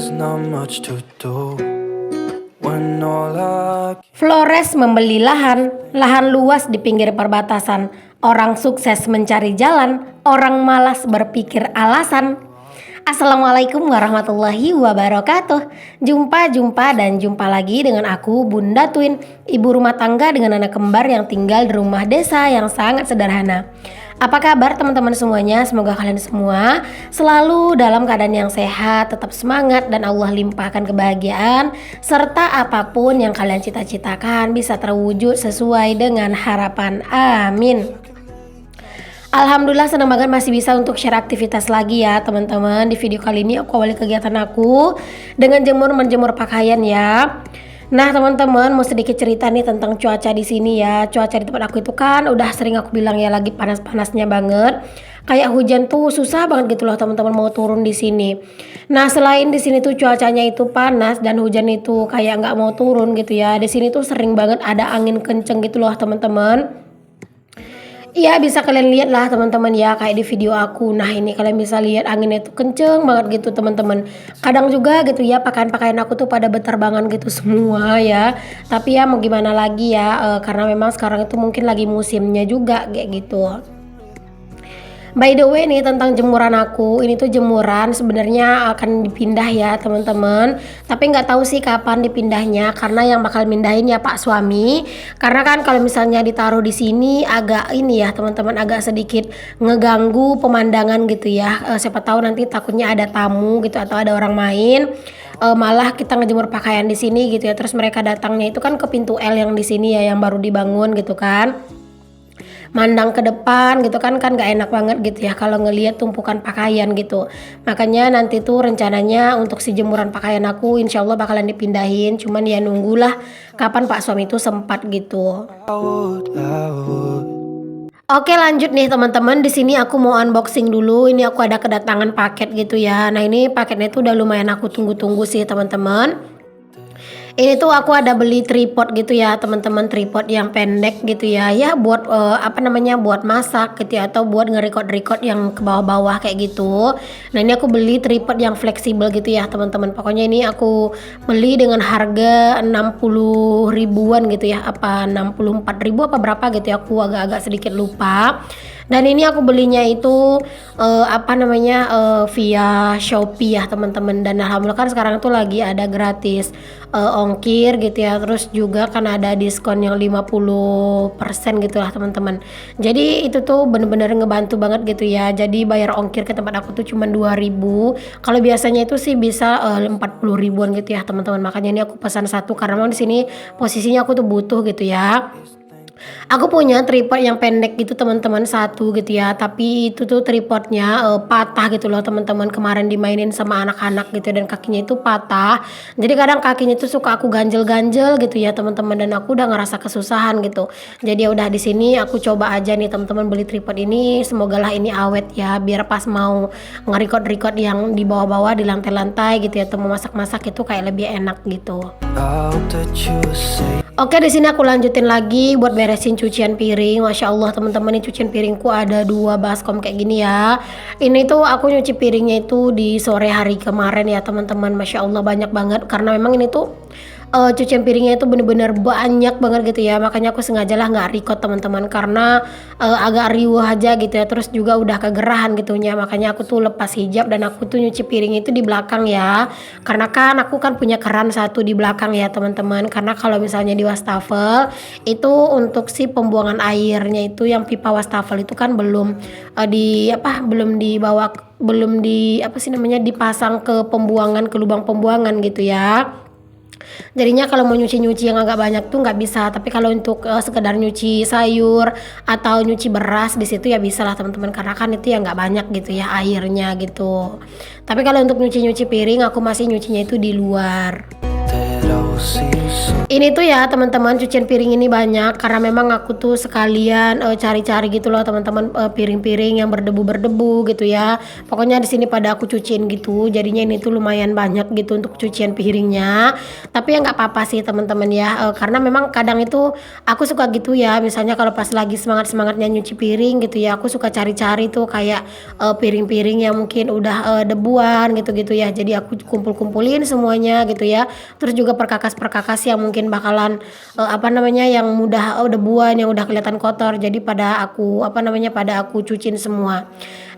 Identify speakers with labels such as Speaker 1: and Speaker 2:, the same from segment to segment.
Speaker 1: there's not much to do when all I
Speaker 2: Flores membeli lahan luas di pinggir perbatasan. Orang sukses mencari jalan, orang malas berpikir alasan. Assalamualaikum warahmatullahi wabarakatuh. Jumpa lagi dengan aku, Bunda Twin, ibu rumah tangga dengan anak kembar yang tinggal di rumah desa yang sangat sederhana. Apa kabar teman-teman semuanya? Semoga kalian semua selalu dalam keadaan yang sehat, tetap semangat, dan Allah limpahkan kebahagiaan, serta apapun yang kalian cita-citakan bisa terwujud sesuai dengan harapan. Amin. Alhamdulillah, senang banget masih bisa untuk share aktivitas lagi ya teman-teman. Di video kali ini aku awali kegiatan aku dengan menjemur pakaian ya. Nah teman-teman, mau sedikit cerita nih tentang cuaca di sini ya. Cuaca di tempat aku itu kan udah sering aku bilang ya, lagi panas-panasnya banget. Kayak hujan tuh susah banget gitu loh teman-teman mau turun di sini. Nah selain di sini tuh cuacanya itu panas dan hujan itu kayak nggak mau turun gitu ya. Di sini tuh sering banget ada angin kenceng gitu loh teman-teman. Iya, bisa kalian lihat lah teman-teman ya, kayak di video aku. Nah ini kalian bisa lihat anginnya itu kenceng banget gitu teman-teman. Kadang juga gitu ya pakaian-pakaian aku tuh pada berterbangan gitu semua ya. Tapi ya mau gimana lagi ya, karena memang sekarang itu mungkin lagi musimnya juga kayak gitu. By the way nih tentang jemuran aku, ini tuh jemuran sebenarnya akan dipindah ya teman-teman. Tapi nggak tahu sih kapan dipindahnya, karena yang bakal mindahin ya Pak suami. Karena kan kalau misalnya ditaruh di sini agak ini ya teman-teman, agak sedikit ngeganggu pemandangan gitu ya. Siapa tahu nanti takutnya ada tamu gitu atau ada orang main. Malah kita ngejemur pakaian di sini gitu ya. Terus mereka datangnya itu kan ke pintu L yang di sini ya, yang baru dibangun gitu kan. Mandang ke depan gitu kan gak enak banget gitu ya kalau ngelihat tumpukan pakaian gitu. Makanya nanti tuh rencananya untuk si jemuran pakaian aku insya Allah bakalan dipindahin, cuman ya nunggulah kapan Pak suami itu sempat gitu. Oke lanjut nih teman-teman, di sini aku mau unboxing dulu. Ini aku ada kedatangan paket gitu ya. Nah ini paketnya tuh udah lumayan aku tunggu-tunggu sih teman-teman. Ini tuh aku ada beli tripod gitu ya teman-teman, tripod yang pendek gitu ya, ya buat buat masak gitu ya, atau buat nge-record yang ke bawah-bawah kayak gitu. Nah ini aku beli tripod yang fleksibel gitu ya teman-teman. Pokoknya ini aku beli dengan harga 60 ribuan gitu ya, apa 64 ribu apa berapa gitu ya, aku agak-agak sedikit lupa. Dan ini aku belinya itu via Shopee ya teman-teman. Dan alhamdulillah kan sekarang tuh lagi ada gratis ongkir gitu ya. Terus juga kan ada diskon yang 50% gitu lah teman-teman. Jadi itu tuh bener-bener ngebantu banget gitu ya. Jadi bayar ongkir ke tempat aku tuh cuma 2.000. Kalau biasanya itu sih bisa 40 ribuan gitu ya teman-teman. Makanya ini aku pesan satu karena memang di sini posisinya aku tuh butuh gitu ya. Aku punya tripod yang pendek gitu teman-teman, satu gitu ya, tapi itu tuh tripodnya patah gitu loh teman-teman. Kemarin dimainin sama anak-anak gitu dan kakinya itu patah. Jadi kadang kakinya itu suka aku ganjel-ganjel gitu ya teman-teman, dan aku udah ngerasa kesusahan gitu. Jadi ya udah di sini aku coba aja nih teman-teman beli tripod ini. Semogalah ini awet ya, biar pas mau nge-record yang di bawah-bawah di lantai-lantai gitu ya, atau mau masak-masak itu kayak lebih enak gitu. Oke, di sini aku lanjutin lagi buat beresin cucian piring. Masya Allah teman-teman, ini cucian piringku ada 2 baskom kayak gini ya. Ini tuh aku nyuci piringnya itu di sore hari kemarin ya teman-teman. Masya Allah banyak banget, karena memang ini tuh cucian piringnya itu bener-bener banyak banget gitu ya. Makanya aku sengaja lah nggak record teman-teman, karena agak riuh aja gitu ya. Terus juga udah kegerahan gitunya. Makanya aku tuh lepas hijab dan aku tuh nyuci piring itu di belakang ya. Karena kan aku kan punya keran satu di belakang ya teman-teman. Karena kalau misalnya di wastafel itu untuk si pembuangan airnya itu yang pipa wastafel itu kan belum dipasang ke pembuangan, ke lubang pembuangan gitu ya. Jadinya kalau mau nyuci-nyuci yang agak banyak tuh nggak bisa. Tapi kalau untuk sekedar nyuci sayur atau nyuci beras di situ ya bisa lah teman-teman, karena kan itu ya nggak banyak gitu ya airnya gitu. Tapi kalau untuk nyuci-nyuci piring aku masih nyucinya itu di luar. Ini tuh ya teman-teman, cucian piring ini banyak karena memang aku tuh sekalian cari-cari gitu loh teman-teman, piring-piring yang berdebu-berdebu gitu ya. Pokoknya di sini pada aku cuciin gitu. Jadinya ini tuh lumayan banyak gitu untuk cucian piringnya. Tapi ya nggak apa-apa sih teman-teman ya. Karena memang kadang itu aku suka gitu ya. Misalnya kalau pas lagi semangat-semangatnya nyuci piring gitu ya, aku suka cari-cari tuh kayak piring-piring yang mungkin udah debuan gitu-gitu ya. Jadi aku kumpul-kumpulin semuanya gitu ya. Terus juga perkakas-perkakas yang mungkin bakalan yang mudah debuan, yang udah kelihatan kotor, jadi pada aku cuciin semua.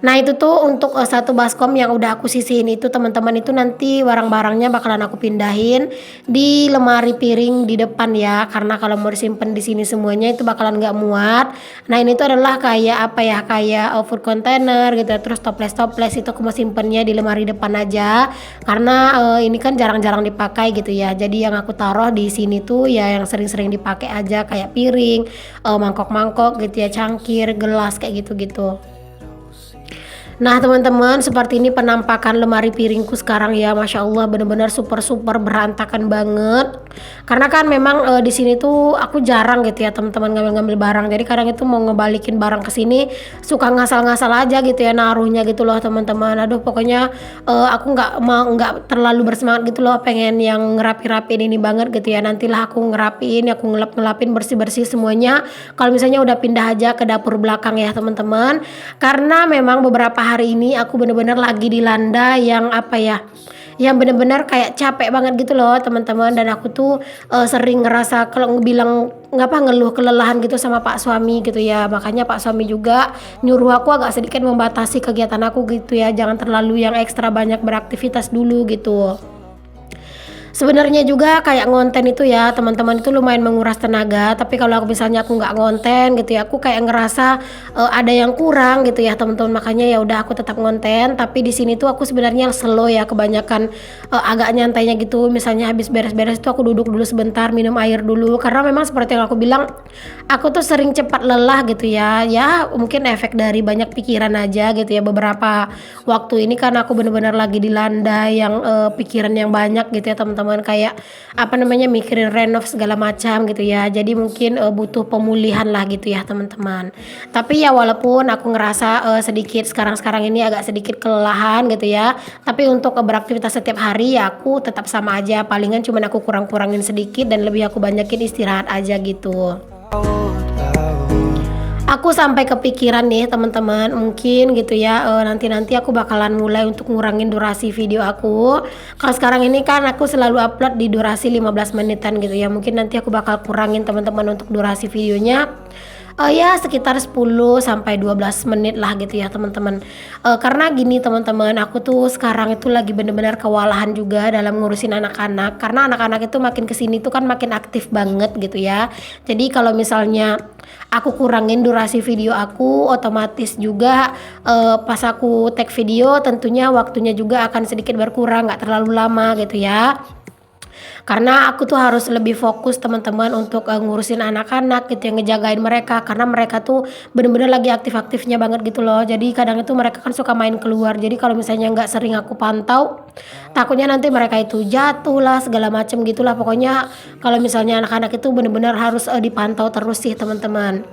Speaker 2: Nah itu tuh untuk satu baskom yang udah aku sisihin itu teman-teman, itu nanti barang-barangnya bakalan aku pindahin di lemari piring di depan ya, karena kalau mau disimpan di sini semuanya itu bakalan nggak muat. Nah ini tuh adalah kayak food container gitu ya, terus toples itu aku mau simpennya di lemari depan aja, karena ini kan jarang-jarang dipakai gitu ya. Jadi yang aku taruh di sini tuh ya yang sering-sering dipakai aja, kayak piring, mangkok-mangkok gitu ya, cangkir, gelas kayak gitu-gitu. Nah teman-teman, seperti ini penampakan lemari piringku sekarang ya, masya Allah bener-bener super berantakan banget. Karena kan memang di sini tuh aku jarang gitu ya teman-teman ngambil-ngambil barang. Jadi kadang itu mau ngebalikin barang ke sini suka ngasal-ngasal aja gitu ya naruhnya gitu loh teman-teman. Aduh pokoknya aku nggak terlalu bersemangat gitu loh, pengen yang ngerapi-rapiin ini banget gitu ya. Nantilah aku ngerapiin, aku ngelap-ngelapin bersih-bersih semuanya. Kalau misalnya udah pindah aja ke dapur belakang ya teman-teman. Karena memang beberapa hari ini aku bener-bener lagi dilanda yang bener-bener kayak capek banget gitu loh teman-teman. Dan aku tuh sering ngerasa kalau ngeluh kelelahan gitu sama Pak suami gitu ya. Makanya Pak suami juga nyuruh aku agak sedikit membatasi kegiatan aku gitu ya, jangan terlalu yang ekstra banyak beraktivitas dulu gitu. Sebenarnya juga kayak ngonten itu ya teman-teman, itu lumayan menguras tenaga. Tapi kalau aku nggak ngonten gitu ya, aku kayak ngerasa ada yang kurang gitu ya teman-teman. Makanya ya udah aku tetap ngonten. Tapi di sini tuh aku sebenarnya slow ya, kebanyakan agak nyantainya gitu. Misalnya habis beres-beres itu aku duduk dulu sebentar, minum air dulu. Karena memang seperti yang aku bilang, aku tuh sering cepat lelah gitu ya. Ya mungkin efek dari banyak pikiran aja gitu ya. Beberapa waktu ini kan aku bener-bener lagi dilanda yang pikiran yang banyak gitu ya teman-teman, kayak mikirin renov segala macam gitu ya. Jadi mungkin butuh pemulihan lah gitu ya teman-teman. Tapi ya walaupun aku ngerasa sedikit sekarang ini agak sedikit kelelahan gitu ya, tapi untuk beraktivitas setiap hari ya aku tetap sama aja, palingan cuman aku kurang-kurangin sedikit dan lebih aku banyakin istirahat aja gitu. Aku sampai kepikiran nih teman-teman, mungkin gitu ya nanti aku bakalan mulai untuk ngurangin durasi video aku. Kalau sekarang ini kan aku selalu upload di durasi 15 menitan gitu ya, mungkin nanti aku bakal kurangin teman-teman untuk durasi videonya. Ya sekitar 10 sampai 12 menit lah gitu ya teman-teman. Karena gini teman-teman, aku tuh sekarang itu lagi bener-bener kewalahan juga dalam ngurusin anak-anak. Karena anak-anak itu makin kesini tuh kan makin aktif banget gitu ya. Jadi kalau misalnya aku kurangin durasi video aku, otomatis juga pas aku tag video tentunya waktunya juga akan sedikit berkurang, nggak terlalu lama gitu ya. Karena aku tuh harus lebih fokus teman-teman untuk ngurusin anak-anak gitu yang ngejagain mereka, karena mereka tuh bener-bener lagi aktif-aktifnya banget gitu loh. Jadi kadang itu mereka kan suka main keluar, jadi kalau misalnya nggak sering aku pantau, takutnya nanti mereka itu jatuh lah segala macem gitulah. Pokoknya kalau misalnya anak-anak itu bener-bener harus dipantau terus sih teman-teman.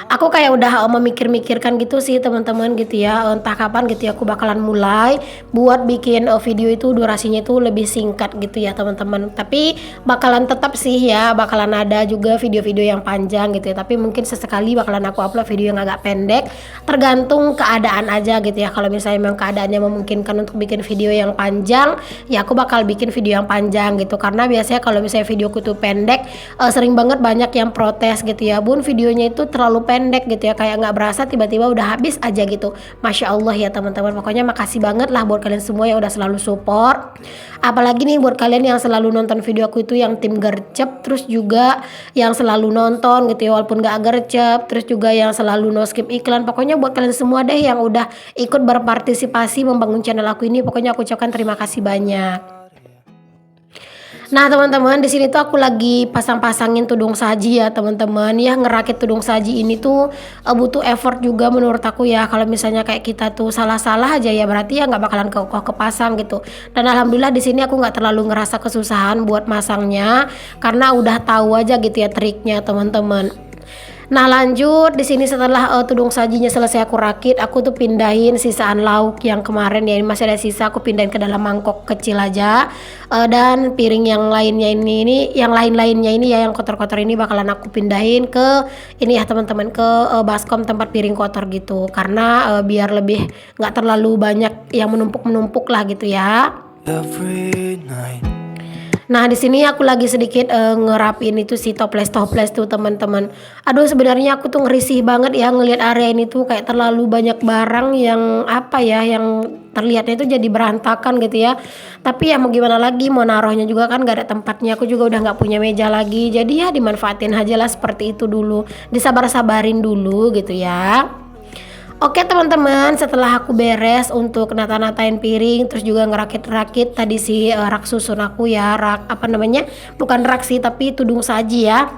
Speaker 2: Aku kayak udah memikir-mikirkan gitu sih teman-teman gitu ya, entah kapan gitu ya aku bakalan mulai buat bikin video itu durasinya itu lebih singkat gitu ya teman-teman. Tapi bakalan tetap sih ya, bakalan ada juga video-video yang panjang gitu ya, tapi mungkin sesekali bakalan aku upload video yang agak pendek, tergantung keadaan aja gitu ya. Kalau misalnya memang keadaannya memungkinkan untuk bikin video yang panjang, ya aku bakal bikin video yang panjang gitu. Karena biasanya kalau misalnya videoku tuh pendek, sering banget banyak yang protes gitu ya, Bun videonya itu terlalu pendek gitu ya, kayak nggak berasa tiba-tiba udah habis aja gitu. Masya Allah ya teman-teman, pokoknya makasih banget lah buat kalian semua yang udah selalu support. Apalagi nih buat kalian yang selalu nonton video aku itu yang tim gercep, terus juga yang selalu nonton gitu ya walaupun nggak gercep, terus juga yang selalu no skip iklan. Pokoknya buat kalian semua deh yang udah ikut berpartisipasi membangun channel aku ini, pokoknya aku ucapkan terima kasih banyak. Nah teman-teman, di sini tuh aku lagi pasang-pasangin tudung saji ya teman-teman. Ya ngerakit tudung saji ini tuh butuh effort juga menurut aku ya. Kalau misalnya kayak kita tuh salah-salah aja ya berarti ya nggak bakalan kokoh kepasang gitu. Dan alhamdulillah di sini aku nggak terlalu ngerasa kesusahan buat masangnya karena udah tahu aja gitu ya triknya teman-teman. Nah lanjut di sini setelah tudung sajinya selesai aku rakit, aku tuh pindahin sisaan lauk yang kemarin ya, ini masih ada sisa, aku pindahin ke dalam mangkok kecil aja. Dan piring yang lainnya ini yang lain-lainnya ini ya yang kotor-kotor ini bakalan aku pindahin ke ini ya teman-teman, ke baskom tempat piring kotor gitu, karena biar lebih nggak terlalu banyak yang menumpuk-menumpuk lah gitu ya.
Speaker 1: every night.
Speaker 2: Nah di sini aku lagi sedikit ngerapin itu si toples-toples tuh teman-teman. Aduh sebenarnya aku tuh ngerisih banget ya ngelihat area ini tuh kayak terlalu banyak barang yang apa ya, yang terlihatnya itu jadi berantakan gitu ya. Tapi ya mau gimana lagi, mau naruhnya juga kan gak ada tempatnya. Aku juga udah nggak punya meja lagi. Jadi ya dimanfaatin aja lah seperti itu dulu. Disabar-sabarin dulu gitu ya. Oke teman-teman, setelah aku beres untuk nata-natain piring, terus juga ngerakit-rakit tadi si rak susun aku ya, rak apa namanya, bukan rak sih tapi tudung saji ya.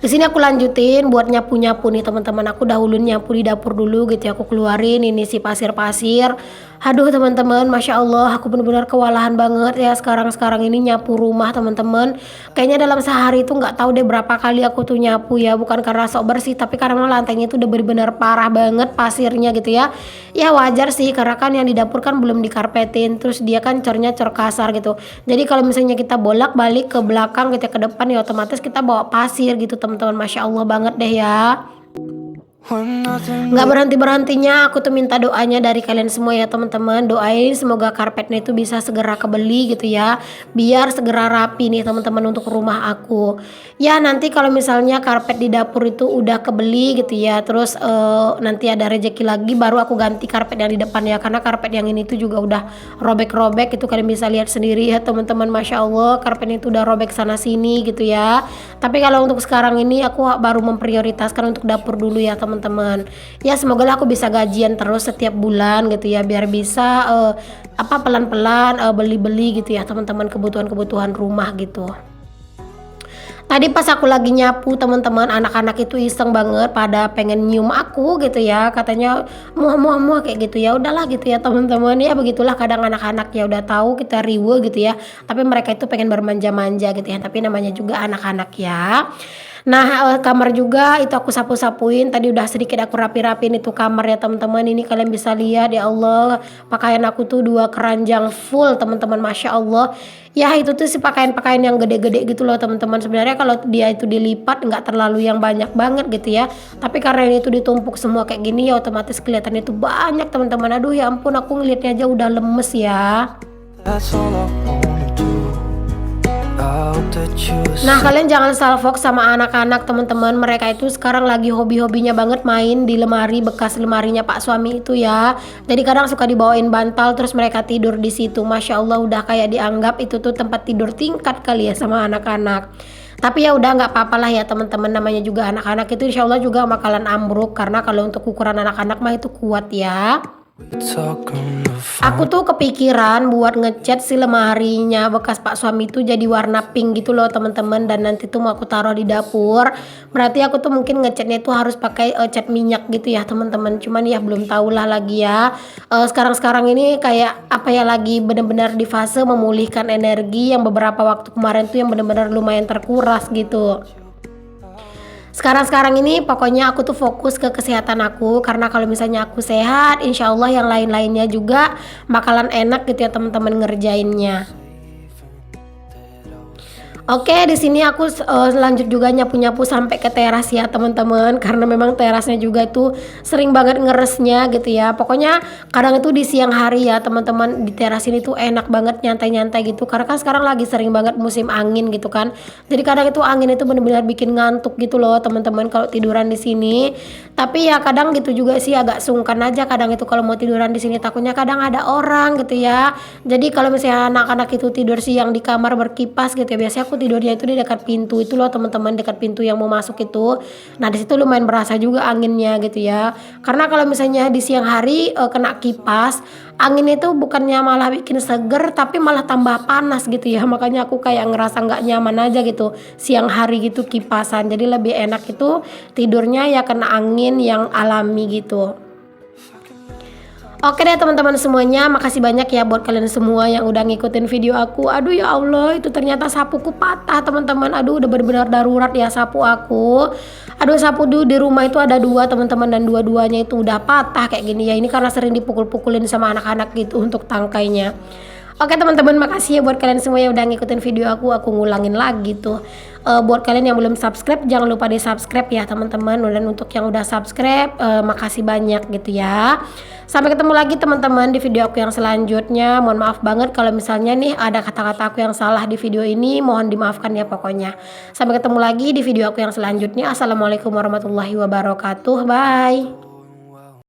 Speaker 2: Di sini aku lanjutin buat nyapu-nyapu nih teman-teman. Aku dahulu nyapu di dapur dulu gitu ya. Aku keluarin ini si pasir-pasir. Aduh teman-teman, masya Allah, aku benar-benar kewalahan banget ya sekarang ini nyapu rumah teman-teman. Kayaknya dalam sehari itu nggak tahu deh berapa kali aku tuh nyapu ya. Bukan karena sok bersih, tapi karena lantainya itu udah benar-benar parah banget pasirnya gitu ya. Ya wajar sih, karena kan yang di dapur kan belum dikarpetin. Terus dia kan cornya cor kasar gitu. Jadi kalau misalnya kita bolak-balik ke belakang gitu ya, ke depan ya otomatis kita bawa pasir gitu teman-teman. Masya Allah banget deh ya.
Speaker 1: When nothing
Speaker 2: Nggak berhenti-berhentinya aku tuh minta doanya dari kalian semua ya teman-teman. Doain semoga karpetnya itu bisa segera kebeli gitu ya, biar segera rapi nih teman-teman untuk rumah aku. Ya nanti kalau misalnya karpet di dapur itu udah kebeli gitu ya, terus nanti ada rezeki lagi baru aku ganti karpet yang di depan ya. Karena karpet yang ini tuh juga udah robek-robek, itu kalian bisa lihat sendiri ya teman-teman. Masya Allah karpetnya itu udah robek sana sini gitu ya. Tapi kalau untuk sekarang ini aku baru memprioritaskan untuk dapur dulu ya teman-teman. Ya semoga lah aku bisa gajian terus setiap bulan gitu ya, biar bisa apa pelan-pelan beli-beli gitu ya teman-teman, kebutuhan-kebutuhan rumah gitu. Tadi pas aku lagi nyapu teman-teman, anak-anak itu iseng banget pada pengen nyium aku gitu ya, katanya muah kayak gitu ya. Udahlah gitu ya teman-teman, ya begitulah kadang anak-anak ya, udah tahu kita riwe gitu ya, tapi mereka itu pengen bermanja-manja gitu ya, tapi namanya juga anak-anak ya. Nah kamar juga itu aku sapu-sapuin, tadi udah sedikit aku rapi-rapin itu kamar ya teman-teman. Ini kalian bisa lihat ya Allah, pakaian aku tuh 2 keranjang full teman-teman, masya Allah. Ya itu tuh si pakaian-pakaian yang gede-gede gitu loh teman-teman. Sebenarnya kalau dia itu dilipat nggak terlalu yang banyak banget gitu ya, tapi karena ini tuh ditumpuk semua kayak gini ya otomatis kelihatannya itu banyak teman-teman. Aduh ya ampun, aku ngelihatnya aja udah lemes ya.
Speaker 1: that's all I wanna do. I hope that you
Speaker 2: Nah kalian jangan salfok sama anak-anak teman-teman, mereka itu sekarang lagi hobi-hobinya banget main di lemari bekas lemarinya Pak suami itu ya. Jadi kadang suka dibawain bantal terus mereka tidur di situ. Masya Allah udah kayak dianggap itu tuh tempat tidur tingkat kali ya sama anak-anak. Tapi ya udah nggak apa-apa lah ya teman-teman, namanya juga anak-anak itu insya Allah juga bakalan ambruk, karena kalau untuk ukuran anak-anak mah itu kuat ya.
Speaker 1: talk on the phone.
Speaker 2: Aku tuh kepikiran buat ngecat si lemarinya bekas Pak suami itu jadi warna pink gitu loh teman-teman, dan nanti tuh mau aku taruh di dapur. Berarti aku tuh mungkin ngecatnya tuh harus pakai cat minyak gitu ya teman-teman. Cuman ya belum tahu lah lagi ya. Sekarang ini kayak apa ya, lagi benar-benar di fase memulihkan energi yang beberapa waktu kemarin tuh yang benar-benar lumayan terkuras gitu. Sekarang ini pokoknya aku tuh fokus ke kesehatan aku, karena kalau misalnya aku sehat insya Allah yang lain-lainnya juga bakalan enak gitu ya teman-teman ngerjainnya. Oke, di sini aku lanjut juga nyapu-nyapu sampai ke teras ya teman-teman, karena memang terasnya juga tuh sering banget ngeresnya gitu ya. Pokoknya kadang itu di siang hari ya teman-teman, di teras ini tuh enak banget nyantai-nyantai gitu, karena kan sekarang lagi sering banget musim angin gitu kan. Jadi kadang itu angin itu benar-benar bikin ngantuk gitu loh teman-teman kalau tiduran di sini. Tapi ya kadang gitu juga sih agak sungkan aja kadang itu kalau mau tiduran di sini, takutnya kadang ada orang gitu ya. Jadi kalau misalnya anak-anak itu tidur siang di kamar berkipas gitu ya, biasanya aku aku tidurnya itu di dekat pintu itu loh teman-teman, dekat pintu yang mau masuk itu. Nah di situ lumayan berasa juga anginnya gitu ya. Karena kalau misalnya di siang hari kena kipas, angin itu bukannya malah bikin seger tapi malah tambah panas gitu ya. Makanya aku kayak ngerasa nggak nyaman aja gitu siang hari gitu kipasan. Jadi lebih enak itu tidurnya ya kena angin yang alami gitu. Oke deh teman-teman semuanya, makasih banyak ya buat kalian semua yang udah ngikutin video aku. Aduh ya Allah, itu ternyata sapuku patah teman-teman. Aduh udah benar-benar darurat ya sapu aku. Aduh sapu di rumah itu ada 2 teman-teman, dan dua-duanya itu udah patah kayak gini ya. Ini karena sering dipukul-pukulin sama anak-anak gitu untuk tangkainya. Oke teman-teman, makasih ya buat kalian semua yang udah ngikutin video aku ngulangin lagi tuh. Buat kalian yang belum subscribe, jangan lupa di subscribe ya teman-teman. Dan untuk yang udah subscribe, makasih banyak gitu ya. Sampai ketemu lagi teman-teman di video aku yang selanjutnya. Mohon maaf banget kalau misalnya nih ada kata-kata aku yang salah di video ini, mohon dimaafkan ya pokoknya. Sampai ketemu lagi di video aku yang selanjutnya. Assalamualaikum warahmatullahi wabarakatuh. Bye.